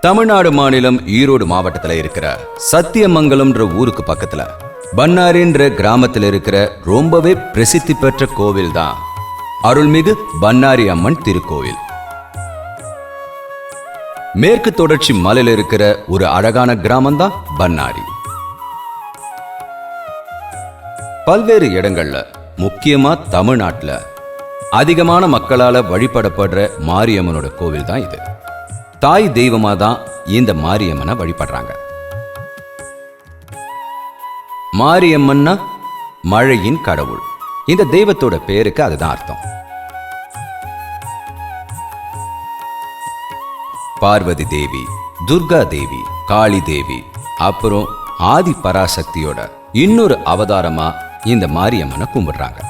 தமிழ்நாடு மாநிலம் ஈரோடு மாவட்டத்தில் இருக்கிற சத்தியமங்கலம்ன்ற ஊருக்கு பக்கத்துல பன்னாரின்ற கிராமத்தில் இருக்கிற ரொம்பவே பிரசித்தி பெற்ற கோவில் தான் அருள்மிகு பன்னாரி அம்மன் திருக்கோவில். மேற்கு தொடர்ச்சி மலையில இருக்கிற ஒரு அழகான கிராமம் தான் பன்னாரி. பல்வேறு இடங்கள்ல, முக்கியமா தமிழ்நாட்டுல அதிகமான மக்களால வழிபடப்படுற மாரியம்மனோட கோவில் தான் இது. தாய் தெய்வமா தான் இந்த மாரியம்மனை வழிபடுறாங்க. மாரியம்மன்னா மழையின் கடவுள். இந்த தெய்வத்தோட பேருக்கு அதுதான் அர்த்தம். பார்வதி தேவி, துர்கா தேவி, காளி தேவி, அப்புறம் ஆதி பராசக்தியோட இன்னொரு அவதாரமா இந்த மாரியம்மனை கும்பிடுறாங்க.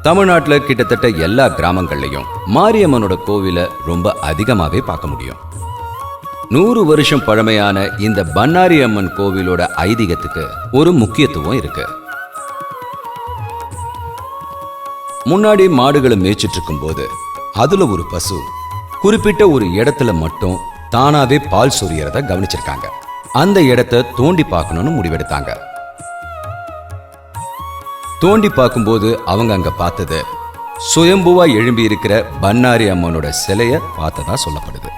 தமிழ்நாட்டில் கிட்டத்தட்ட எல்லா கிராமங்கள்லையும் மாரியம்மனோட கோவிலை ரொம்ப அதிகமாகவே பார்க்க முடியும். 100 வருஷம் பழமையான இந்த பன்னாரி அம்மன் கோவிலோட ஐதீகத்துக்கு ஒரு முக்கியத்துவம் இருக்கு. முன்னாடி மாடுகளை மேய்ச்சிட்டு இருக்கும் போது அதுல ஒரு பசு குறிப்பிட்ட ஒரு இடத்துல மட்டும் தானாவே பால் சொரியறத கவனிச்சிருக்காங்க. அந்த இடத்தை தோண்டி பார்க்கணும்னு முடிவெடுத்தாங்க. தோண்டி பார்க்கும்போது அவங்க அங்க பார்த்தது சுயம்புவா எழும்பி இருக்கிற பன்னாரி அம்மனோட சிலைய பார்த்ததா சொல்லப்படுது.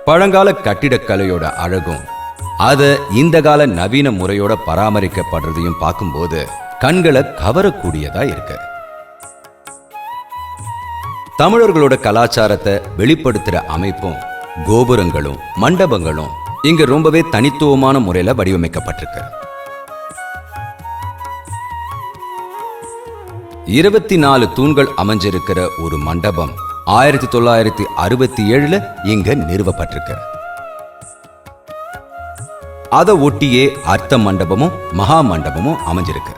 பழங்கால கட்டிடக்கலையோட அழகும் அத இந்த கால நவீன முறையோட பராமரிக்கப்படுறதையும் பார்க்கும்போது கண்களை கவரக்கூடியதா இருக்கு. தமிழர்களோட கலாச்சாரத்தை வெளிப்படுத்துற அமைப்பும் கோபுரங்களும் மண்டபங்களும் இங்க ரொம்பவே தனித்துவமான முறையில வடிவமைக்கப்பட்டிருக்கு. 24 தூண்கள் அமைஞ்சிருக்கிற ஒரு மண்டபம் 1967 இங்க நிறுவப்பட்டிருக்கு. அதை ஒட்டியே அர்த்த மண்டபமும் மகா மண்டபமும் அமைஞ்சிருக்கு.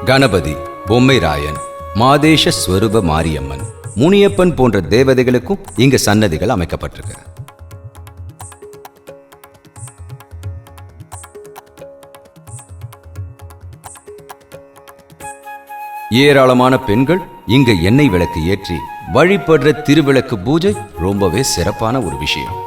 கணபதி, பொம்மைராயன், மாதேஷ ஸ்வரூப மாரியம்மன், முனியப்பன் போன்ற தேவதைகளுக்கும் இங்க சன்னதிகள் அமைக்கப்பட்டிருக்கு. ஏராளமான பெண்கள் இங்க எண்ணெய் விளக்கு ஏற்றி வழிபடுற திருவிளக்கு பூஜை ரொம்பவே சிறப்பான ஒரு விஷயம்.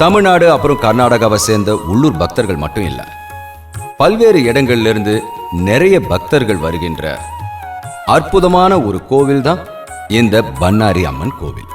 தமிழ்நாடு அப்புறம் கர்நாடகாவை சேர்ந்த உள்ளூர் பக்தர்கள் மட்டும் இல்ல, பல்வேறு இடங்கள்ல இருந்து நிறைய பக்தர்கள் வருகின்ற அற்புதமான ஒரு கோவில் தான் இந்த பன்னாரி அம்மன் கோவில்.